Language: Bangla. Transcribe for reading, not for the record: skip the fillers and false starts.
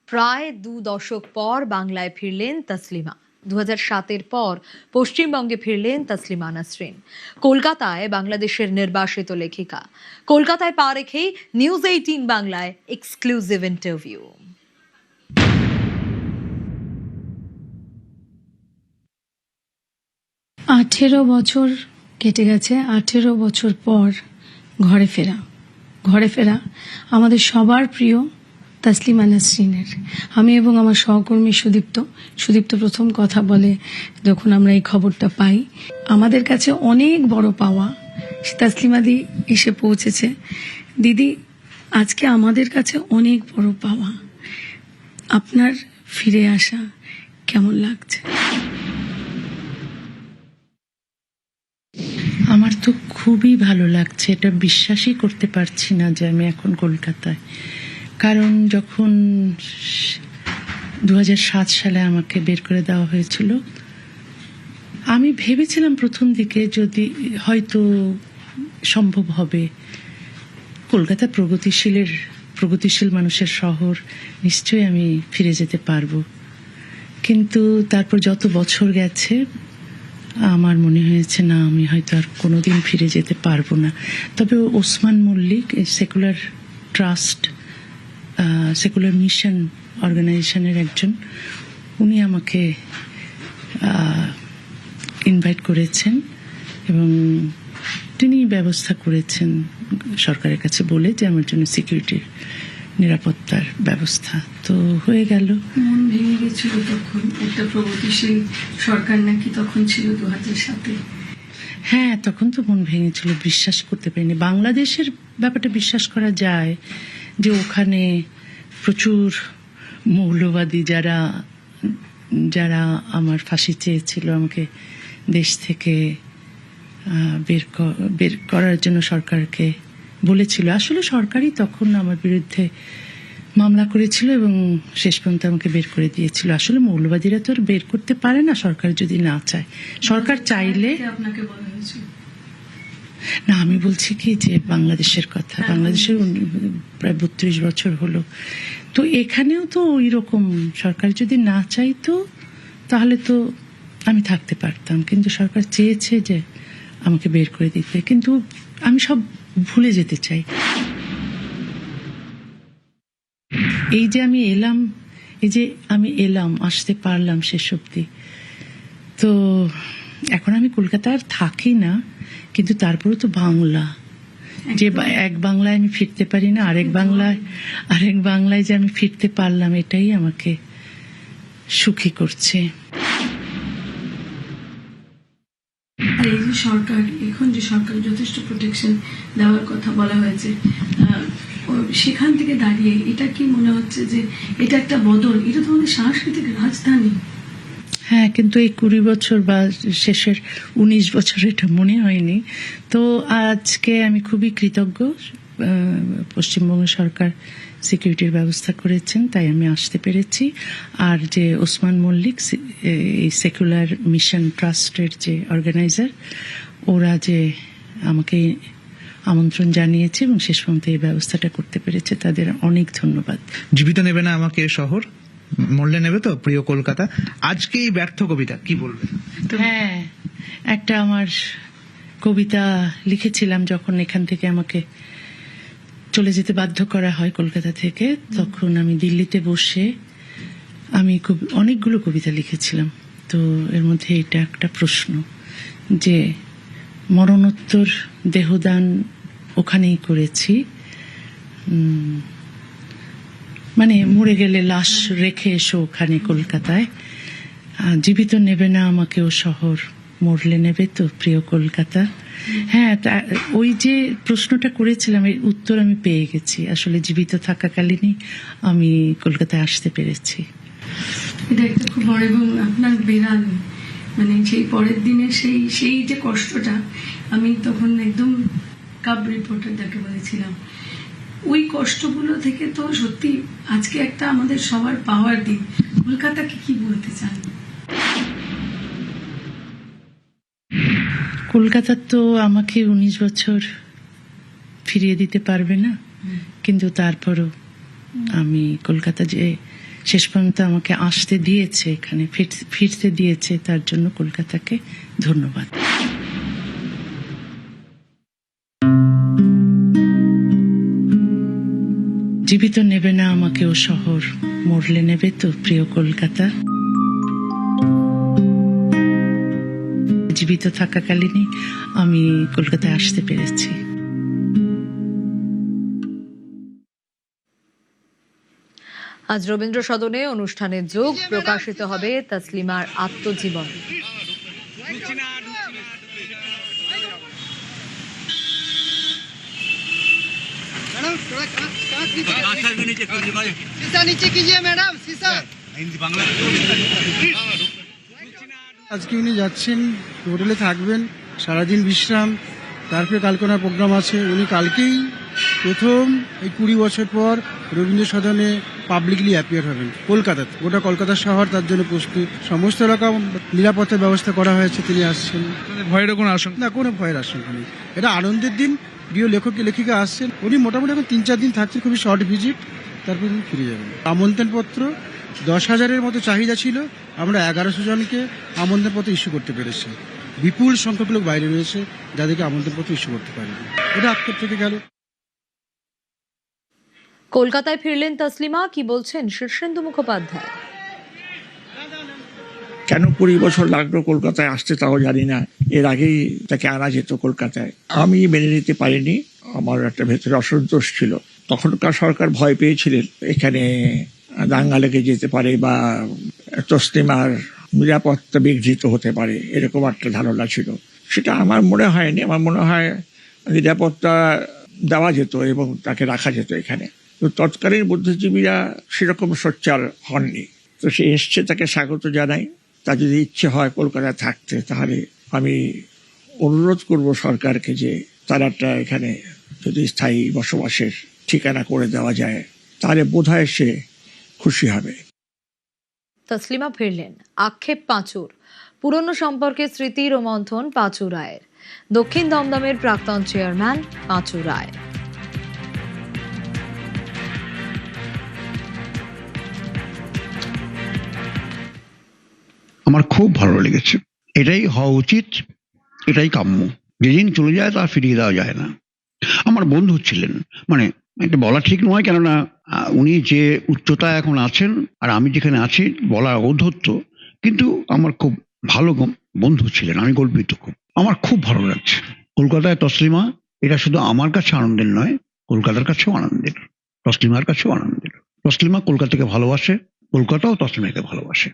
প্রায় 2 দশক পর বাংলায় ফিরলেন তাসলিমা। 2007-এর পর পশ্চিমবঙ্গে ফিরলেন তাসলিমা নাসরিন। কলকাতায় বাংলাদেশের নির্বাসিত লেখিকা। কলকাতায় পা রেখেই নিউজ 18 বাংলায় এক্সক্লুসিভ ইন্টারভিউ। আঠেরো বছর কেটে গেছে। 18 বছর পর ঘরে ফেরা আমাদের সবার প্রিয় তাসলিমা নাসরিনের। আমি এবং আমার সহকর্মী সুদীপ্ত প্রথম কথা বলে যখন আমরা এই খবরটা পাই, আমাদের কাছে অনেক বড় পাওয়া। তাসলিমা দি এসে পৌঁছেছে। দিদি, আজকে আমাদের কাছে অনেক বড় পাওয়া। আপনার ফিরে আসা কেমন লাগছে? আমার তো খুবই ভালো লাগছে। এটা বিশ্বাসই করতে পারছি না যে আমি এখন কলকাতায়। কারণ যখন 2007 সালে আমাকে বের করে দেওয়া হয়েছিল, আমি ভেবেছিলাম প্রথম দিকে যদি হয়তো সম্ভব হবে। কলকাতা প্রগতিশীল মানুষের শহর, নিশ্চয়ই আমি ফিরে যেতে পারবো। কিন্তু তারপর যত বছর গেছে আমার মনে হয়েছে না, আমি হয়তো আর কোনোদিন ফিরে যেতে পারবো না। তবে Osman Mallick secular trust, secular mission অর্গানাইজেশনের একজন, উনি আমাকে ইনভাইট করেছেন এবং তিনি ব্যবস্থা করেছেন সরকারের কাছে বলে যে আমার জন্য সিকিউরিটির নিরাপত্তার ব্যবস্থা তো হয়ে গেল। মন ভেঙে গেছিল তখন, একটা প্রগতিশীল সরকার নাকি তখন ছিল 2007-এ। হ্যাঁ, তখন তো মন ভেঙেছিল, বিশ্বাস করতে পারিনি। বাংলাদেশের ব্যাপারটা বিশ্বাস করা যায় যে ওখানে প্রচুর মৌলবাদী যারা আমার ফাঁসি চেয়েছিল, আমাকে দেশ থেকে বের করার জন্য সরকারকে বলেছিল। আসলে সরকারই তখন আমার বিরুদ্ধে মামলা করেছিল এবং শেষ পর্যন্ত আমাকে বের করে দিয়েছিল। আসলে মৌলবাদীরা তো আর বের করতে পারে না সরকার যদি না চায়। সরকার চাইলে আপনাকে বলা হয়েছিল না, আমি বলছি কি যে বাংলাদেশের কথা, বাংলাদেশের প্রায় 32 বছর হলো। তো এখানেও তো ওই রকম, সরকার যদি না চাইতো তাহলে তো আমি থাকতে পারতাম, কিন্তু সরকার চেয়েছে যে আমাকে বের করে দিতে। কিন্তু আমি সব ভুলে যেতে চাই। এই যে আমি এলাম, আসতে পারলাম শেষ অবধি। তো এখন আমি কলকাতা আর থাকি না, কিন্তু তারপরেও তো বাংলা, যে এক বাংলায় আমি ফিরতে পারি না, আরেক বাংলায় যে আমি ফিরতে পারলাম, এটাই আমাকে সুখী করছে। আর এই যে সরকার, এখন যে সরকার যথেষ্ট প্রোটেকশন দেওয়ার কথা বলা হয়েছে, সেখান থেকে দাঁড়িয়ে এটা কি মনে হচ্ছে যে এটা একটা বদল? এটা তো আমাদের সাংস্কৃতিক রাজধানী। হ্যাঁ, কিন্তু এই 20 বছর বা শেষের 19 বছর এটা মনে হয়নি। তো আজকে আমি খুবই কৃতজ্ঞ। পশ্চিমবঙ্গ সরকার সিকিউরিটির ব্যবস্থা করেছেন, তাই আমি আসতে পেরেছি। আর যে ওসমান মল্লিক, এই সেকুলার মিশন ট্রাস্টের যে অর্গানাইজার, ওরা যে আমাকে আমন্ত্রণ জানিয়েছে এবং শেষ পর্যন্ত এই ব্যবস্থাটা করতে পেরেছে, তাদের অনেক ধন্যবাদ। জীবিত নেবে না আমাকে শহর, মরলে নেবে তো প্রিয় কলকাতা। আজকে এই ব্যর্থ কবিতা কি বলবে? হ্যাঁ, একটা আমার কবিতা লিখেছিলাম যখন এখান থেকে আমাকে চলে যেতে বাধ্য করা হয় কলকাতা থেকে। তখন আমি দিল্লিতে বসে আমি অনেকগুলো কবিতা লিখেছিলাম। তো এর মধ্যে এটা একটা প্রশ্ন যে মরণোত্তর দেহদান ওখানেই করেছি, মানে মরে গেলে লাশ রেখে এসো ওখানে কলকাতায়। জীবিত নেবে না আমাকে ও শহর, মরলে নেবে তো প্রিয় কলকাতা। হ্যাঁ, ওই যে প্রশ্নটা করেছিলাম, এর উত্তর আমি পেয়ে গেছি। আসলে জীবিত থাকাকালীনই আমি কলকাতায় আসতে পেরেছি। এটা একটা খুব বড়, এবং আপনার বেড়াল, মানে সেই পরের দিনে সেই যে কষ্টটা, আমি তখন একদম কাব রিপোর্টার যাকে বলেছিলাম, ওই কষ্টগুলো থেকে তো সত্যি আজকে একটা আমাদের সবার পাওয়ার দিন। কলকাতাকে কি বলতে চান? কলকাতা তো আমাকে 19 বছর ফিরিয়ে দিতে পারবে না, কিন্তু তারপরও আমি কলকাতা যে শেষ পর্যন্ত আমাকে আসতে দিয়েছে, এখানে ফিরতে দিয়েছে, তার জন্য কলকাতাকে ধন্যবাদ। জীবিত নেবে না আমাকে ও শহর, মরলে নেবে তো প্রিয় কলকাতা। জীবিত থাকাকালীনই আমি কলকাতায় আসতে পেরেছি। আজ রবীন্দ্র সদনে অনুষ্ঠানের যোগ প্রকাশিত হবে তসলিমার আত্মজীবনী। शीशा नीचे कीजिए मैडम, शीशा। আজকে উনি যাচ্ছেন, হোটেলে থাকবেন সারাদিন বিশ্রাম, তারপরে কালকে ওনার প্রোগ্রাম আছে। উনি কালকেই প্রথম এই 20 বছর পর রবীন্দ্র সদনে পাবলিকলি অ্যাপিয়ার হবেন কলকাতাতে। গোটা কলকাতা শহর তার জন্য প্রস্তুত, সমস্ত রকম নিরাপত্তার ব্যবস্থা করা হয়েছে। তিনি আসছেন, ভয়ের কোনো আশঙ্কা? না, কোনো ভয়ের আশঙ্কা নেই। এটা আনন্দের দিন, প্রিয় লেখক লেখিকা আসছেন। উনি মোটামুটি এখন 3-4 দিন থাকছেন, খুবই শর্ট ভিজিট, তারপর উনি ফিরে যাবেন। আমন্ত্রণপত্র 10,000-এর মতো চাহিদা ছিল, আমরা 1100 জনকে আমন্ত্রণপত্র ইস্যু করতে পেরেছি। বিপুল সংখ্যক লোক বাইরে রয়েছে যাদেরকে আমন্ত্রণপত্র ইস্যু করতে পারেনি। এটা আক্ষেপ থেকে গেল। কলকাতায় ফিরলেন তসলিমা, কি বলছেন শীর্ষেন্দু মুখোপাধ্যায়? কেন 20 বছর লাগলো কলকাতায় আসতে তাও জানি না। এর আগেই তাকে আনা যেত কলকাতায়, আমি মেনে নিতে পারিনি। আমার একটা ভেতরে অসন্তোষ ছিল। তখনকার সরকার ভয় পেয়েছিলেন এখানে দাঙ্গা লেগে যেতে পারে বা তসলিমার নিরাপত্তা বিঘ্নিত হতে পারে, এরকম একটা ধারণা ছিল। সেটা আমার মনে হয়নি। আমার মনে হয় নিরাপত্তা দেওয়া যেত এবং তাকে রাখা যেত এখানে। তো তৎকালীন বুদ্ধিজীবীরা সেরকম সোচ্চার হননি। তো সে এসছে, তাকে স্বাগত জানাই। তার যদি ইচ্ছে হয় কলকাতায় থাকতে, তাহলে আমি অনুরোধ করব সরকারকে যে তার একটা এখানে যদি স্থায়ী বসবাসের ঠিকানা করে দেওয়া যায়, তাহলে বোধহয় সে খুশি হবে। তসলিমা ফিরলেন, আক্ষেপ পাঁচুর। পুরনো সম্পর্কে স্মৃতি রোমন্থন পাঁচু রায়ের। দক্ষিণ দমদমের প্রাক্তন চেয়ারম্যান পাঁচু রায়। আমার খুব ভালো লেগেছে। এটাই হওয়া উচিত, এটাই কাম্য। যেদিন চলে যায় তা ফিরিয়ে দেওয়া যায় না। আমার বন্ধু ছিলেন, মানে এটা বলা ঠিক নয়, কেননা উনি যে উচ্চতায় এখন আছেন আর আমি যেখানে আছি বলা ঔদ্ধত্য, কিন্তু আমার খুব ভালো বন্ধু ছিলেন। আমি গর্বিত খুব, আমার খুব ভালো লাগছে। কলকাতায় তসলিমা, এটা শুধু আমার কাছে আনন্দের নয়, কলকাতার কাছেও আনন্দের, তসলিমার কাছেও আনন্দের। তসলিমা কলকাতাকে ভালোবাসে, কলকাতাও তসলিমাকে ভালোবাসে।